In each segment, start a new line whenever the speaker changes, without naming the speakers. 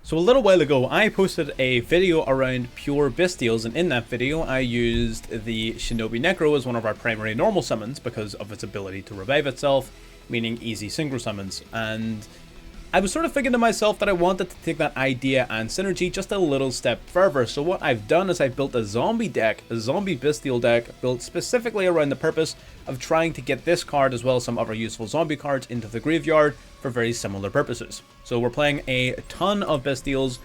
So a little while ago, I posted a video around pure Bystials, and in that video, I used the Shinobi Necro as one of our primary normal summons because of its ability to revive itself, meaning easy synchro summons. And I was sort of thinking to myself that I wanted to take that idea and synergy just a little step further. So what I've done is I've built a zombie deck, a zombie Bystial deck, built specifically around the purpose of trying to get this card as well as some other useful zombie cards into the graveyard for very similar purposes. So we're playing a ton of Bystials.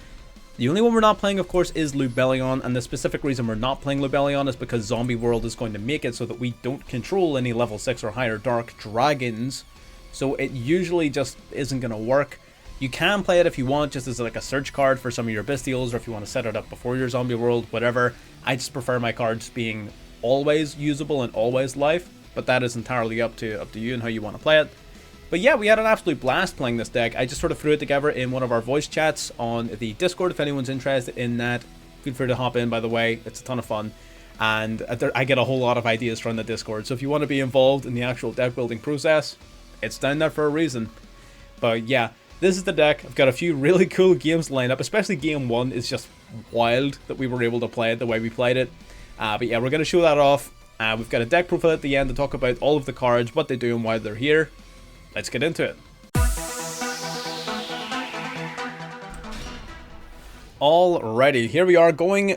The only one we're not playing, of course, is Lubellion, and the specific reason we're not playing Lubellion is because Zombie World is going to make it so that we don't control any level 6 or higher Dark Dragons. So it usually just isn't going to work. You can play it if you want, just as like a search card for some of your Bystials, or if you want to set it up before your Zombie World, whatever. I just prefer my cards being always usable and always live, but that is entirely up to you and how you want to play it. But yeah, we had an absolute blast playing this deck. I just sort of threw it together in one of our voice chats on the Discord. If anyone's interested in that, feel free to hop in, by the way. It's a ton of fun. And I get a whole lot of ideas from the Discord. So if you want to be involved in the actual deck building process, it's down there for a reason. But yeah, this is the deck. I've got a few really cool games lined up, especially game 1 is just wild that we were able to play it the way we played it. But yeah, we're going to show that off. We've got a deck profile at the end to talk about all of the cards, what they do and why they're here. Let's get into it. Alrighty, here we are going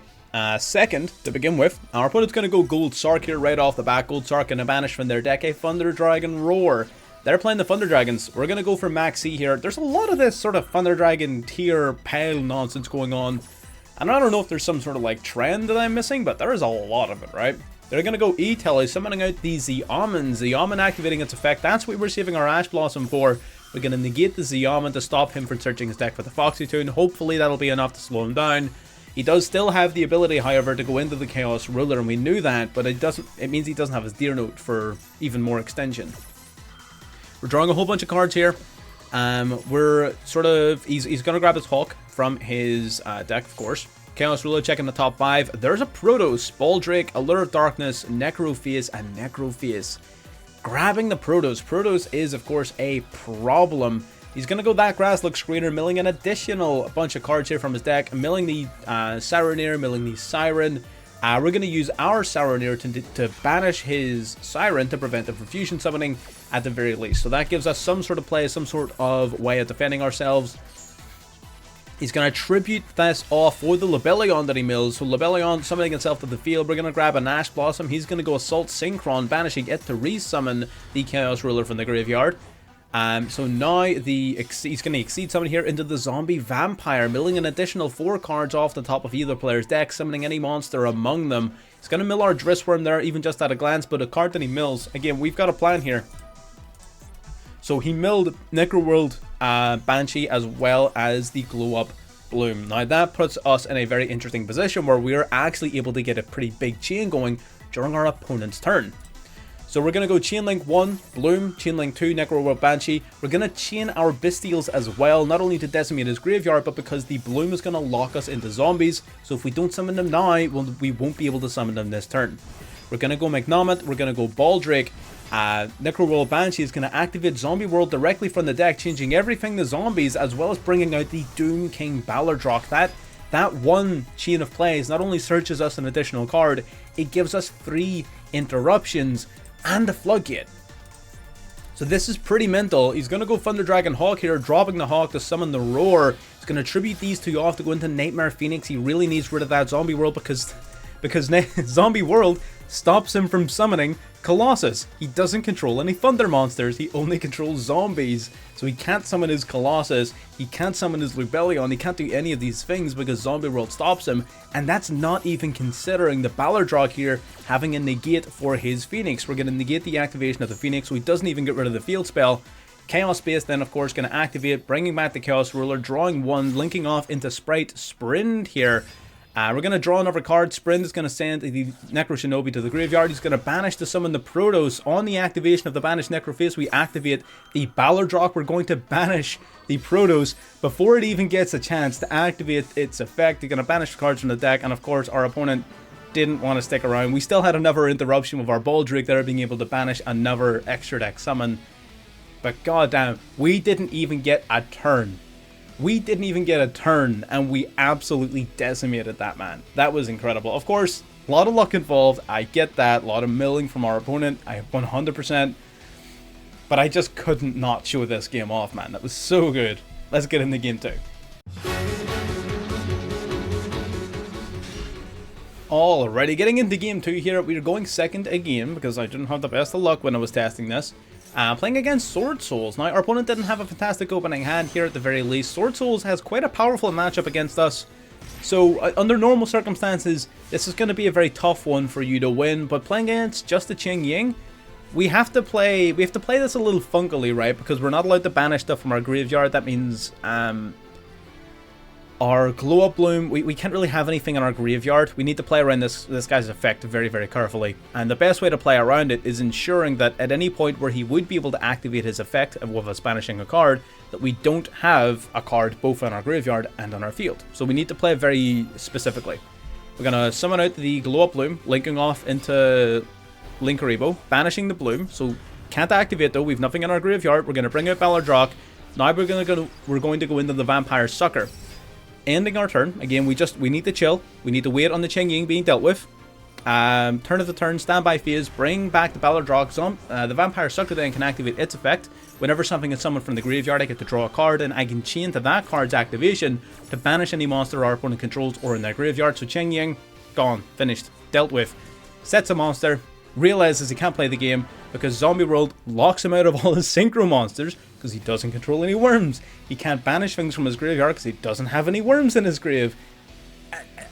second to begin with. Our opponent's going to go Gold Sark here right off the bat. Gold Sark going to banish from their deck a Thunder Dragon Roar. They're playing the Thunder Dragons. We're going to go for Max C here. There's a lot of this sort of Thunder Dragon tier pile nonsense going on. And I don't know if there's some sort of like trend that I'm missing, but there is a lot of it, right? They're going to go E-Telly, summoning out the Zeoman. Zeoman activating its effect. That's what we're saving our Ash Blossom for. We're going to negate the Zeoman to stop him from searching his deck for the Foxy Tune. Hopefully that'll be enough to slow him down. He does still have the ability, however, to go into the Chaos Ruler, and we knew that, but it means he doesn't have his Deer Note for even more extension. We're drawing a whole bunch of cards here. We're sort of... He's going to grab his Hawk from his deck, of course. Chaos Ruler checking the top 5. There's a Protos, Baldrake, Allure of Darkness, Necrophase, and Necrophase. Grabbing the Protos. Protos is, of course, a problem. He's going to go that Grasslook Screener, milling an additional bunch of cards here from his deck. Milling the Sireneer, milling the Siren. We're going to use our Sireneer to banish his Siren to prevent him from fusion summoning at the very least. So that gives us some sort of play, some sort of way of defending ourselves. He's going to tribute this off for the Lubellion that he mills. So Lubellion summoning itself to the field. We're going to grab an Ash Blossom. He's going to go Assault Synchron, banishing it to resummon the Chaos Ruler from the graveyard. So now he's going to exceed summon here into the Zombie Vampire, milling an additional 4 cards off the top of either player's deck, summoning any monster among them. He's going to mill our Drissworm there, even just at a glance, but a card that he mills, again, we've got a plan here. So he milled Necroworld Banshee as well as the Glow Up Bloom. Now that puts us in a very interesting position where we're actually able to get a pretty big chain going during our opponent's turn. So we're going to go Chainlink 1, Bloom, Chainlink 2, Necroworld Banshee. We're going to chain our Bystials as well, not only to decimate his graveyard, but because the Bloom is going to lock us into zombies. So if we don't summon them now, we won't be able to summon them this turn. We're going to go Magnomit, we're going to go Baldrake. Necroworld Banshee is going to activate Zombie World directly from the deck, changing everything to zombies, as well as bringing out the Doom King Ballardrock. That one chain of plays not only searches us an additional card, it gives us 3 interruptions and a Floodgate. So this is pretty mental. He's going to go Thunder Dragon Hawk here, dropping the Hawk to summon the Roar. He's going to tribute these 2 off to go into Nightmare Phoenix. He really needs rid of that Zombie World because Zombie World stops him from summoning Colossus. He doesn't control any Thunder monsters, he only controls zombies. So he can't summon his Colossus, he can't summon his Lubellion, he can't do any of these things because Zombie World stops him. And that's not even considering the Ballardrock here having a negate for his Phoenix. We're going to negate the activation of the Phoenix, so he doesn't even get rid of the field spell. Chaos Space then, of course, going to activate, bringing back the Chaos Ruler, drawing 1, linking off into Sprite Sprint here. We're going to draw another card. Sprint is going to send the Necro Shinobi to the graveyard. He's going to banish to summon the Protos. On the activation of the banished Necrophase, we activate the Ballardrock. We're going to banish the Protos before it even gets a chance to activate its effect. They're going to banish cards from the deck, and of course, our opponent didn't want to stick around. We still had another interruption with our Baldrake there, being able to banish another extra deck summon. But goddamn, we didn't even get a turn We didn't even get a turn, and we absolutely decimated that man. That was incredible. Of course, a lot of luck involved. I get that. A lot of milling from our opponent. I 100%. But I just couldn't not show this game off, man. That was so good. Let's get into game 2. Alrighty, getting into game 2 here. We are going second again because I didn't have the best of luck when I was testing this. Playing against Sword Souls. Now, our opponent didn't have a fantastic opening hand here at the very least. Sword Souls has quite a powerful matchup against us. So, under normal circumstances, this is going to be a very tough one for you to win. But playing against just the Qing Ying, we have to play this a little funkily, right? Because we're not allowed to banish stuff from our graveyard. That means, our Glow Up Bloom, we can't really have anything in our graveyard. We need to play around this guy's effect very, very carefully. And the best way to play around it is ensuring that at any point where he would be able to activate his effect with us banishing a card, that we don't have a card both on our graveyard and on our field. So we need to play very specifically. We're going to summon out the Glow Up Bloom, linking off into Linkaribo, banishing the Bloom. So can't activate though, we've nothing in our graveyard. We're going to bring out Ballardrock. Now we're going to go into the Vampire Sucker. Ending our turn. Again, we need to chill. We need to wait on the Qing Ying being dealt with. Turn of the turn, standby phase, bring back the Ballardrock. The Vampire Sucker then can activate its effect. Whenever something is summoned from the graveyard, I get to draw a card, and I can chain to that card's activation to banish any monster our opponent controls or in their graveyard. So Qing Ying, gone, finished, dealt with. Sets a monster, realizes he can't play the game because Zombie World locks him out of all his synchro monsters because he doesn't control any worms. He can't banish things from his graveyard because he doesn't have any worms in his grave.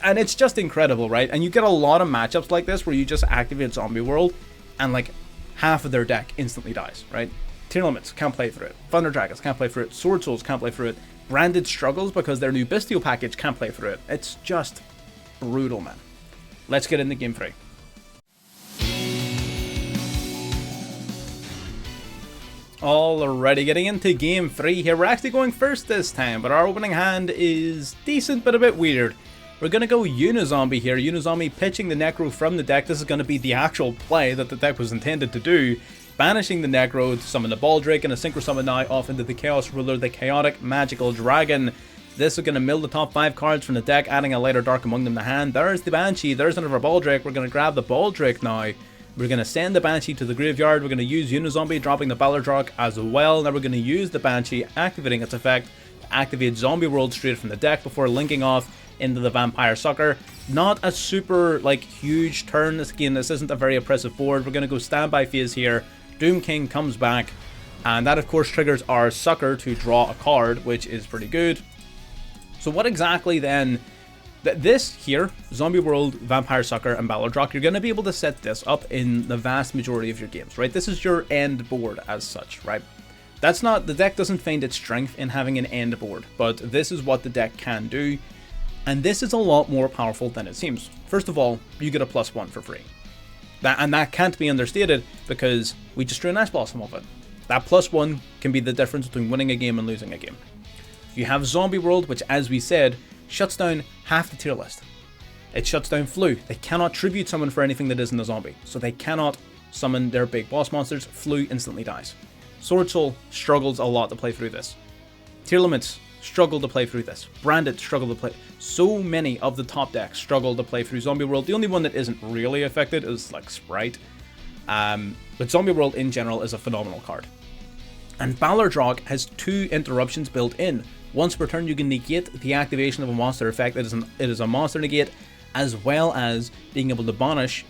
And it's just incredible, right? And you get a lot of matchups like this where you just activate Zombie World and like half of their deck instantly dies, right? Tier Limits can't play through it. Thunder Dragons can't play through it. Sword Souls can't play through it. Branded struggles because their new Bystial package can't play through it. It's just brutal, man. Let's get into game 3. Alrighty, getting into game 3 here. We're actually going first this time, but our opening hand is decent but a bit weird. We're going to go Unizombie here. Unizombie pitching the Necro from the deck. This is going to be the actual play that the deck was intended to do. Banishing the Necro to summon the Baldrake and a Synchro Summon now off into the Chaos Ruler, the Chaotic Magical Dragon. This is going to mill the top 5 cards from the deck, adding a lighter dark among them to hand. There's the Banshee, there's another Baldrake. We're going to grab the Baldrake now. We're going to send the Banshee to the graveyard. We're going to use Unizombie, dropping the Ballardrock as well. Now we're going to use the Banshee, activating its effect to activate Zombie World straight from the deck before linking off into the Vampire Sucker. Not a super, like, huge turn. Again, this isn't a very oppressive board. We're going to go standby phase here. Doom King comes back. And that, of course, triggers our Sucker to draw a card, which is pretty good. So what exactly then... This here, Zombie World, Vampire Sucker, and Ballardrock, you're going to be able to set this up in the vast majority of your games, right? This is your end board as such, right? That's not, the deck doesn't find its strength in having an end board, but this is what the deck can do, and this is a lot more powerful than it seems. First of all, you get a +1 for free. That can't be understated because we just drew an Ash Blossom of it. That +1 can be the difference between winning a game and losing a game. You have Zombie World, which, as we said, shuts down half the tier list. It shuts down Flu. They cannot tribute summon for anything that isn't a zombie, so they cannot summon their big boss monsters. Flu instantly dies. Sword Soul struggles a lot to play through this. Tier Limits struggle to play through this. Branded struggle to play. So many of the top decks struggle to play through Zombie World. The only one that isn't really affected is like Sprite. But Zombie World in general is a phenomenal card. And Ballardrock has 2 interruptions built in. Once per turn, you can negate the activation of a monster effect. It is a monster negate, as well as being able to banish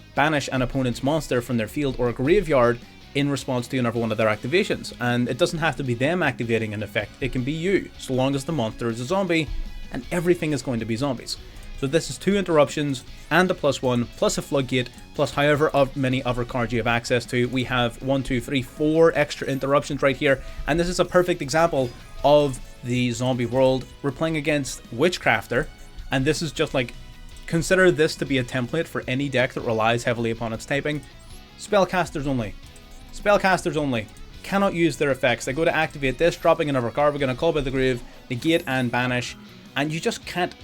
an opponent's monster from their field or graveyard in response to another one of their activations. And it doesn't have to be them activating an effect, it can be you, so long as the monster is a zombie, and everything is going to be zombies. So this is 2 interruptions, and a +1, plus a floodgate, plus however many other cards you have access to. We have 1, 2, 3, 4 extra interruptions right here, and this is a perfect example of the Zombie World. We're playing against Witchcrafter, and this is just like, consider this to be a template for any deck that relies heavily upon its typing. Spellcasters only. Spellcasters only. Cannot use their effects. They go to activate this, dropping another card. We're going to call by the grave, negate and banish, and you just can't.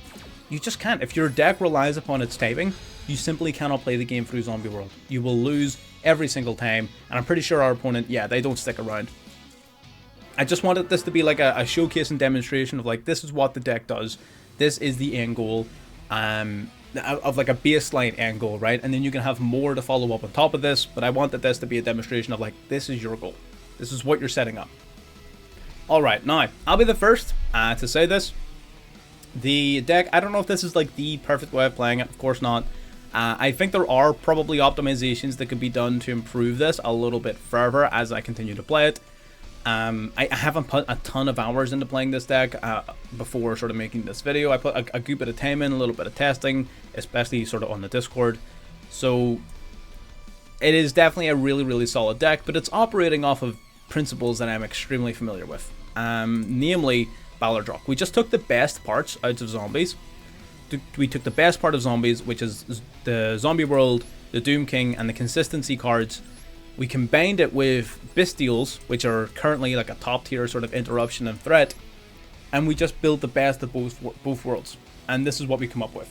You just can't. If your deck relies upon its typing, you simply cannot play the game through Zombie World. You will lose every single time, and I'm pretty sure our opponent, yeah, they don't stick around. I just wanted this to be like a showcase and demonstration of like, this is what the deck does. This is the end goal, of like a baseline end goal, right? And then you can have more to follow up on top of this, but I wanted this to be a demonstration of like, this is your goal. This is what you're setting up. Alright, now, I'll be the first to say this. The deck, I don't know if this is like the perfect way of playing it, of course not. I think there are probably optimizations that could be done to improve this a little bit further as I continue to play it. I haven't put a ton of hours into playing this deck before sort of making this video. I put a good bit of time in, a little bit of testing, especially sort of on the Discord. So it is definitely a really, really solid deck, but it's operating off of principles that I'm extremely familiar with. Namely, Ballardrock. We just took the best parts out of zombies. We took the best part of zombies, which is the zombie world, the Doom King, and the consistency cards. We combined it with Bystials, which are currently like a top tier sort of interruption and threat, and we just built the best of both worlds. And this is what we come up with.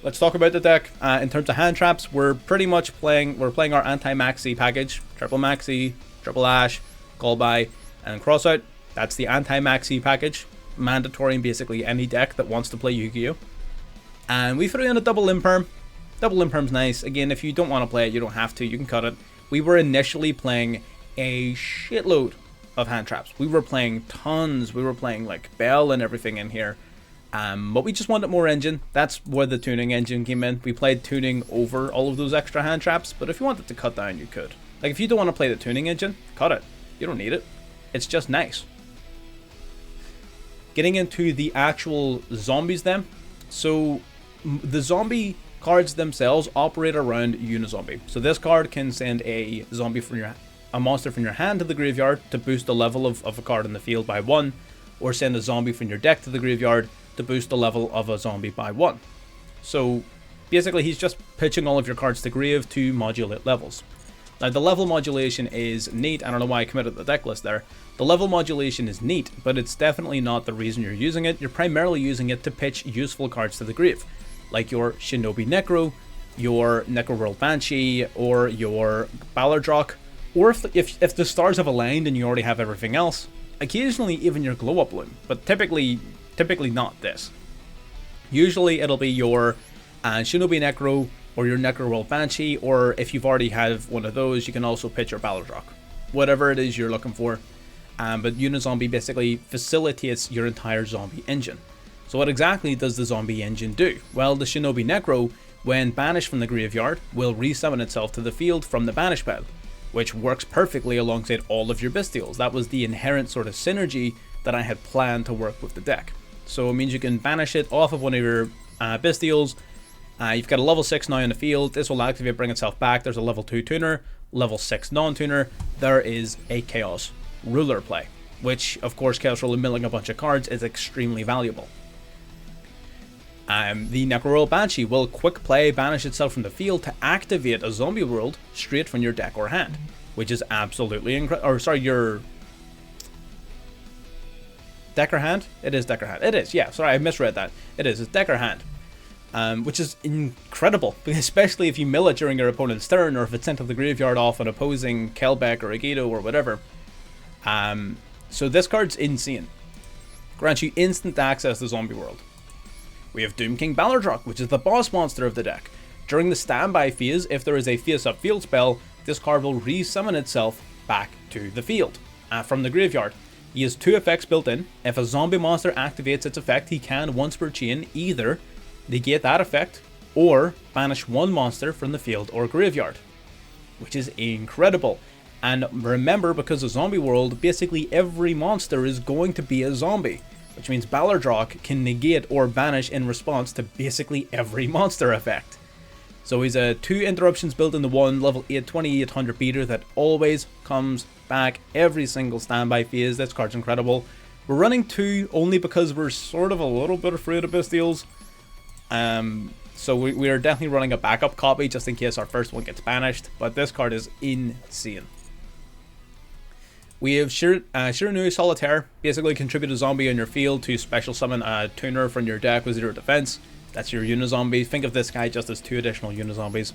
Let's talk about the deck. In terms of hand traps, we're pretty much playing our anti-maxi package, triple maxi, triple ash, call by, and crossout. That's the anti-maxi package, mandatory in basically any deck that wants to play Yu-Gi-Oh! And we threw in a double imperm. Double imperm's nice. Again, if you don't want to play it, you don't have to. You can cut it. We were initially playing a shitload of hand traps. We were playing tons. We were playing like Bell and everything in here. But we just wanted more engine. That's where the tuning engine came in. We played tuning over all of those extra hand traps. But if you wanted to cut down, you could. Like if you don't want to play the tuning engine, cut it. You don't need it. It's just nice. Getting into the actual zombies then. So the zombie cards themselves operate around Unizombie. So this card can send a monster from your hand to the graveyard to boost the level of a card in the field by 1, or send a zombie from your deck to the graveyard to boost the level of a zombie by 1. So basically he's just pitching all of your cards to grave to modulate levels. Now the level modulation is neat. I don't know why I committed the deck list there. The level modulation is neat, but it's definitely not the reason you're using it. You're primarily using it to pitch useful cards to the grave, like your Shinobi Necro, your Necroworld Banshee, or your Ballardrock, or if the stars have aligned and you already have everything else, occasionally even your Glow Up Bloom, but typically not this. Usually it'll be your Shinobi Necro or your Necroworld Banshee, or if you've already have one of those, you can also pitch your Ballardrock. Whatever it is you're looking for. But Unizombie basically facilitates your entire zombie engine. So what exactly does the zombie engine do? Well, the Shinobi Necro, when banished from the graveyard, will resummon itself to the field from the banish pile, which works perfectly alongside all of your Bystials. That was the inherent sort of synergy that I had planned to work with the deck. So it means you can banish it off of one of your Bystials. You've got a level 6 now in the field. This will activate, bring itself back. There's a level 2 tuner, level 6 non-tuner. There is a Chaos Ruler play, which of course Chaos Ruler milling a bunch of cards is extremely valuable. The Necroworld Banshee will quick play banish itself from the field to activate a zombie world straight from your deck or hand, which is absolutely incredible. Or sorry, your deck or hand? It is deck or hand. It is, yeah. Sorry, I misread that. It's deck or hand. Which is incredible, especially if you mill it during your opponent's turn, or if it's sent to the graveyard off an opposing Kelbeck or Agido or whatever. So this card's insane. Grants you instant access to Zombie World. We have Doom King Ballardrock, which is the boss monster of the deck. During the standby phase, if there is a face-up field spell, this card will resummon itself back to the field from the graveyard. He has 2 effects built in. If a zombie monster activates its effect, he can, once per chain, either negate that effect or banish 1 monster from the field or graveyard, which is incredible. And remember, because of Zombie World, basically every monster is going to be a zombie, which means Ballardrock can negate or banish in response to basically every monster effect. So he's a 2 interruptions built into 1 level 8 2800 beater that always comes back every single standby phase. This card's incredible. We're running 2 only because we're sort of a little bit afraid of Bystials. So we are definitely running a backup copy just in case our first one gets banished, but this card is insane. We have Shiranui Solitaire, basically contribute a zombie on your field to special summon a tuner from your deck with 0 defense. That's your Unizombie. Think of this guy just as 2 additional Unizombies.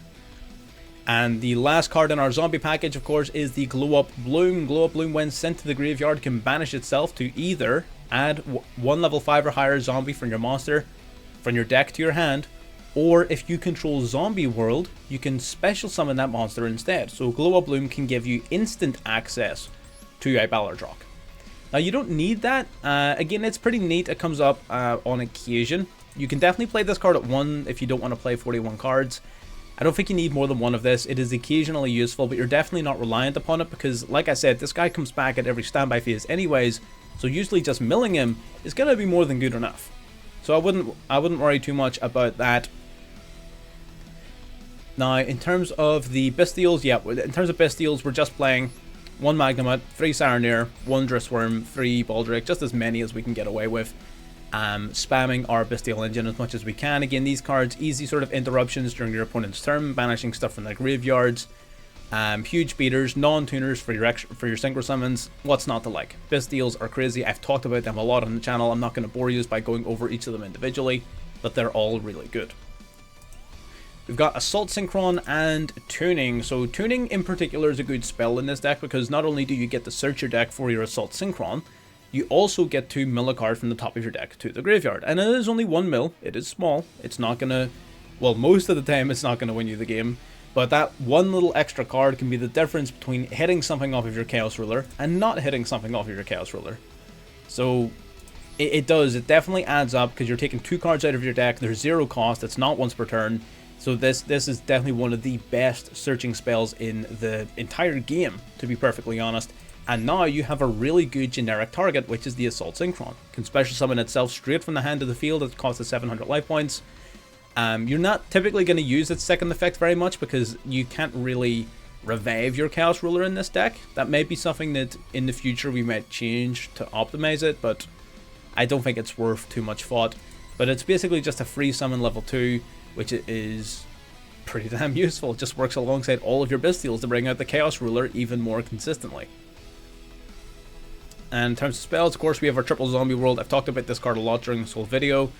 And the last card in our zombie package, of course, is the Glow Up Bloom. Glow Up Bloom, when sent to the graveyard, can banish itself to either add one level 5 or higher zombie from your monster, from your deck to your hand, or if you control Zombie World, you can special summon that monster instead. So Glow Up Bloom can give you instant access to a Ballardrock. Now you don't need that. Again, it's pretty neat. It comes up on occasion. You can definitely play this card at 1 if you don't want to play 41 cards. I don't think you need more than 1 of this. It is occasionally useful, but you're definitely not reliant upon it because, like I said, this guy comes back at every standby phase anyways, so usually just milling him is going to be more than good enough. So I wouldn't worry too much about that. Now, in terms of the Bystials, yeah, in terms of Bystials, we're just playing 1 Magnemite, 3 Sireneer, 1 Drissworm, 3 Baldric, just as many as we can get away with. Spamming our Bystial engine as much as we can. Again, these cards, easy sort of interruptions during your opponent's turn, banishing stuff from their graveyards. Huge beaters, non-tuners for your synchro summons. What's not to like? Bystials are crazy. I've talked about them a lot on the channel. I'm not going to bore you by going over each of them individually, but they're all really good. We've got Assault Synchron and Tuning. So Tuning in particular is a good spell in this deck because not only do you get to search your deck for your Assault Synchron, you also get to mill a card from the top of your deck to the graveyard. And it is only 1 mill. It is small. It's not going to... Well, most of the time it's not going to win you the game. But that one little extra card can be the difference between hitting something off of your Chaos Ruler and not hitting something off of your Chaos Ruler. So it does. It definitely adds up because you're taking 2 cards out of your deck. There's 0 cost. It's not once per turn. So this is definitely one of the best searching spells in the entire game, to be perfectly honest. And now you have a really good generic target, which is the Assault Synchron. Can special summon itself straight from the hand to the field. It costs 700 life points. You're not typically going to use its second effect very much because you can't really revive your Chaos Ruler in this deck. That may be something that in the future we might change to optimize it, but I don't think it's worth too much thought. But it's basically just a free summon level 2, which is pretty damn useful. It just works alongside all of your Bystials to bring out the Chaos Ruler even more consistently. And in terms of spells, of course, we have our triple Zombie World. I've talked about this card a lot during this whole video.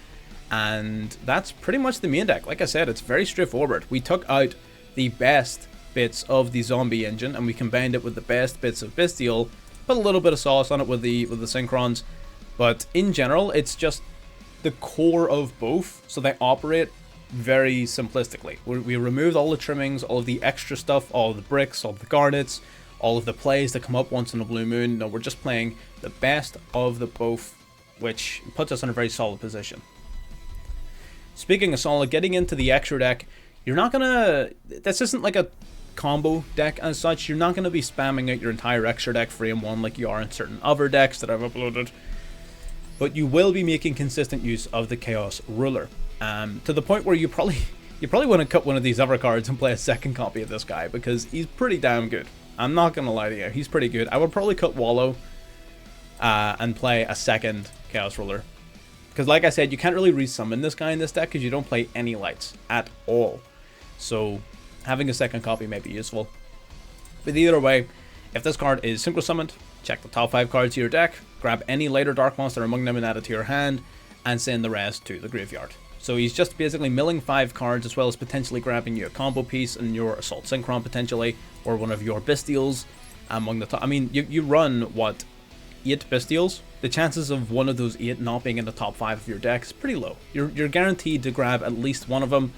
And that's pretty much the main deck. Like I said, it's very straightforward. We took out the best bits of the zombie engine and we combined it with the best bits of Bystial. Put a little bit of sauce on it with the Synchrons. But in general, it's just the core of both. So they operate very simplistically. We removed all the trimmings, all of the extra stuff, all of the bricks, all of the garnets, all of the plays that come up once in a blue moon. No, we're just playing the best of the both, which puts us in a very solid position. Speaking of solid, getting into the extra deck, you're not gonna... This isn't like a combo deck as such. You're not gonna be spamming out your entire extra deck frame 1 like you are in certain other decks that I've uploaded. But you will be making consistent use of the Chaos Ruler. To the point where you probably want to cut one of these other cards and play a second copy of this guy because he's pretty damn good. I'm not gonna lie to you, he's pretty good. I would probably cut Wallow and play a second Chaos Ruler. Because like I said, you can't really resummon this guy in this deck because you don't play any lights at all. So having a second copy may be useful. But either way, if this card is synchro summoned, check the top 5 cards of your deck, grab any lighter dark monster among them and add it to your hand, and send the rest to the graveyard. So he's just basically milling 5 cards as well as potentially grabbing you a combo piece and your Assault Synchron potentially, or one of your Bystials among the top. I mean, you run, what, 8 Bystials? The chances of one of those 8 not being in the top 5 of your deck is pretty low. You're guaranteed to grab at least one of them,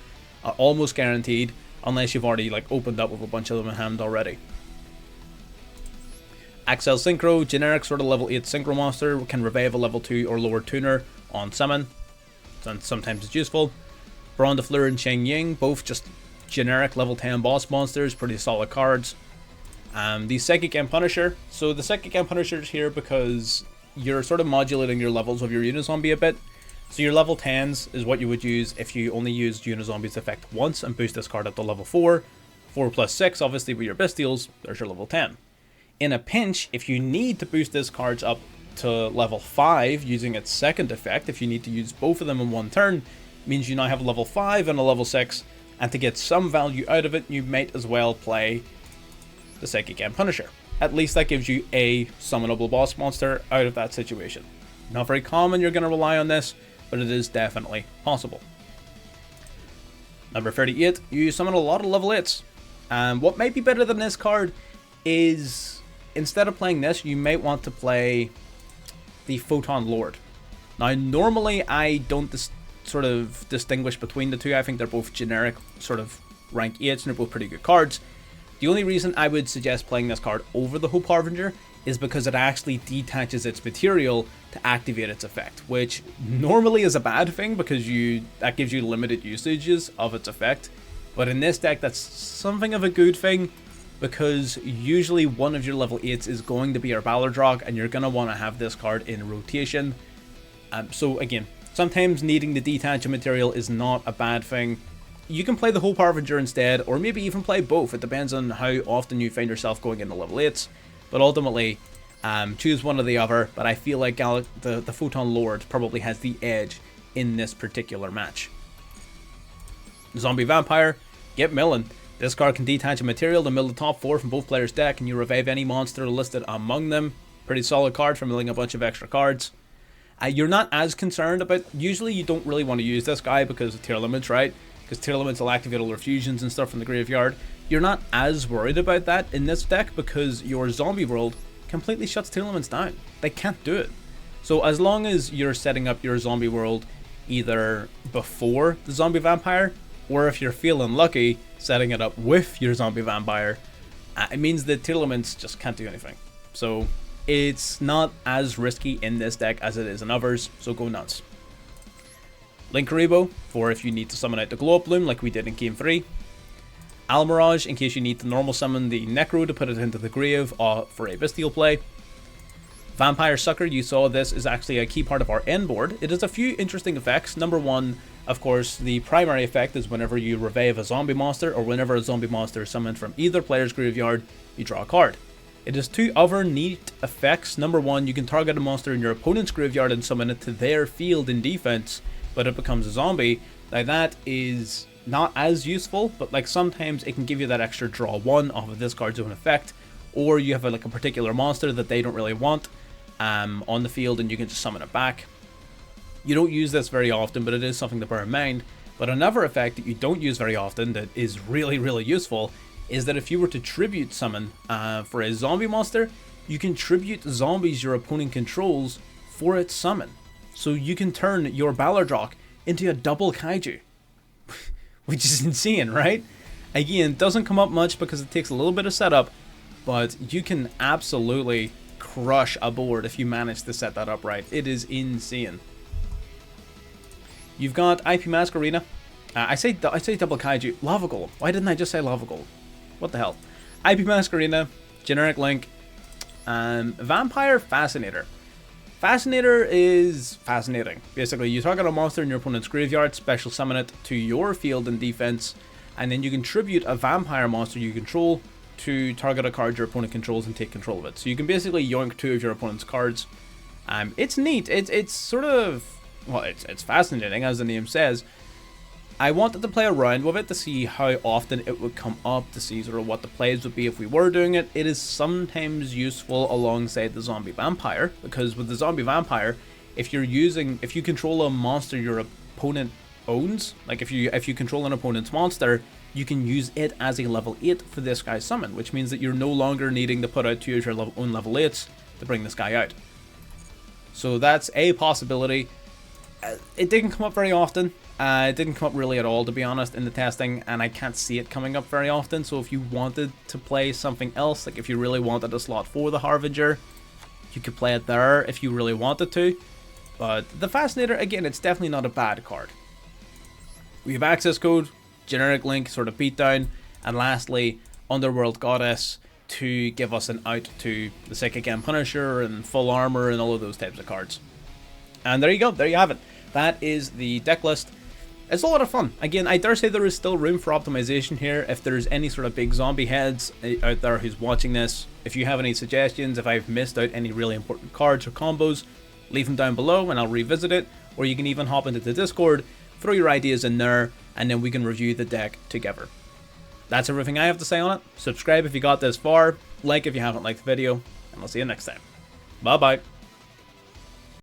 almost guaranteed, unless you've already like opened up with a bunch of them in hand already. Axel Synchro, generic sort of level 8 Synchro monster, can revive a level 2 or lower tuner on summon. And sometimes it's useful. Braun de Fleur and Cheng Ying, both just generic level 10 boss monsters, pretty solid cards. The Psychic and Punisher. So the Psychic and Punisher is here because you're sort of modulating your levels of your Unizombie a bit. So your level 10s is what you would use if you only used Unizombie's effect once and boost this card up to level 4. 4 plus 6, obviously with your Bystials, there's your level 10. In a pinch, if you need to boost this card up to level 5 using its second effect, if you need to use both of them in one turn, means you now have a level 5 and a level 6, and to get some value out of it, you might as well play the Psychic and Punisher. At least that gives you a summonable boss monster out of that situation. Not very common you're going to rely on this, but it is definitely possible. Number 38, you summon a lot of level 8s. What might be better than this card is, instead of playing this, you might want to play the Photon Lord. Now, normally I don't sort of distinguish between the two. I think they're both generic sort of rank 8s and they're both pretty good cards. The only reason I would suggest playing this card over the Hope Harbinger is because it actually detaches its material to activate its effect, which normally is a bad thing because that gives you limited usages of its effect. But in this deck, that's something of a good thing, because usually one of your level 8s is going to be your Ballardrock, and you're going to want to have this card in rotation. So again, sometimes needing to detach a material is not a bad thing. You can play the Hope Harbinger instead, or maybe even play both. It depends on how often you find yourself going into level 8s. But ultimately, choose one or the other. But I feel like the Photon Lord probably has the edge in this particular match. Zombie Vampire, get milling. This card can detach a material to mill the top 4 from both players' deck, and you revive any monster listed among them. Pretty solid card for milling a bunch of extra cards. You're not as concerned about, usually you don't really want to use this guy because of tier limits, right? Because tier limits will activate all their fusions and stuff from the graveyard. You're not as worried about that in this deck because your zombie world completely shuts tier limits down. They can't do it. So as long as you're setting up your zombie world either before the zombie vampire, or if you're feeling lucky, setting it up with your zombie vampire, it means that tier limits just can't do anything. So it's not as risky in this deck as it is in others, so go nuts. Linkaribo, for if you need to summon out the Glow Up Bloom like we did in Game 3. Almirage, in case you need to normal summon the Necro to put it into the grave for a Bystial play. Vampire Sucker, you saw this is actually a key part of our end board. It has a few interesting effects. Number one, of course, the primary effect is whenever you revive a zombie monster, or whenever a zombie monster is summoned from either player's graveyard, you draw a card. It has two other neat effects. Number one, you can target a monster in your opponent's graveyard and summon it to their field in defense, but it becomes a zombie. Now that is not as useful, but like sometimes it can give you that extra draw 1 off of this card's own effect, or you have like a particular monster that they don't really want on the field and you can just summon it back. You don't use this very often, but it is something to bear in mind. But another effect that you don't use very often that is really, really useful is that if you were to tribute summon for a zombie monster, you can tribute zombies your opponent controls for its summon. So you can turn your Ballardrock into a double kaiju, which is insane, right? Again, doesn't come up much because it takes a little bit of setup, but you can absolutely crush a board if you manage to set that up right. It is insane. You've got IP Mask Arena. I say double kaiju. Lava Golem. Why didn't I just say Lava Golem? What the hell? IP Mask Arena, generic link, Vampire Fascinator. Fascinator is fascinating. Basically, you target a monster in your opponent's graveyard, special summon it to your field in defense, and then you can tribute a vampire monster you control to target a card your opponent controls and take control of it. So you can basically yoink 2 of your opponent's cards. It's neat. It's sort of, well, it's fascinating, as the name says. I wanted to play around with it to see how often it would come up, to see sort of what the plays would be if we were doing it. It is sometimes useful alongside the zombie vampire, because with the zombie vampire, if you control a monster your opponent owns, like if you control an opponent's monster, you can use it as a level 8 for this guy's summon, which means that you're no longer needing to put out 2 of your own level 8s to bring this guy out. So that's a possibility. It didn't come up very often. It didn't come up really at all, to be honest, in the testing, and I can't see it coming up very often. So if you wanted to play something else, like if you really wanted a slot for the Harbinger, you could play it there if you really wanted to. But the Fascinator, again, it's definitely not a bad card. We have access code, generic link, sort of beatdown, and lastly, Underworld Goddess to give us an out to the Psychic M Punisher and Full Armor and all of those types of cards. And there you go, there you have it. That is the deck list. It's a lot of fun. Again, I dare say there is still room for optimization here. If there's any sort of big zombie heads out there who's watching this, if you have any suggestions, if I've missed out any really important cards or combos, leave them down below and I'll revisit it. Or you can even hop into the Discord, throw your ideas in there, and then we can review the deck together. That's everything I have to say on it. Subscribe if you got this far, like if you haven't liked the video, and I'll see you next time. Bye bye.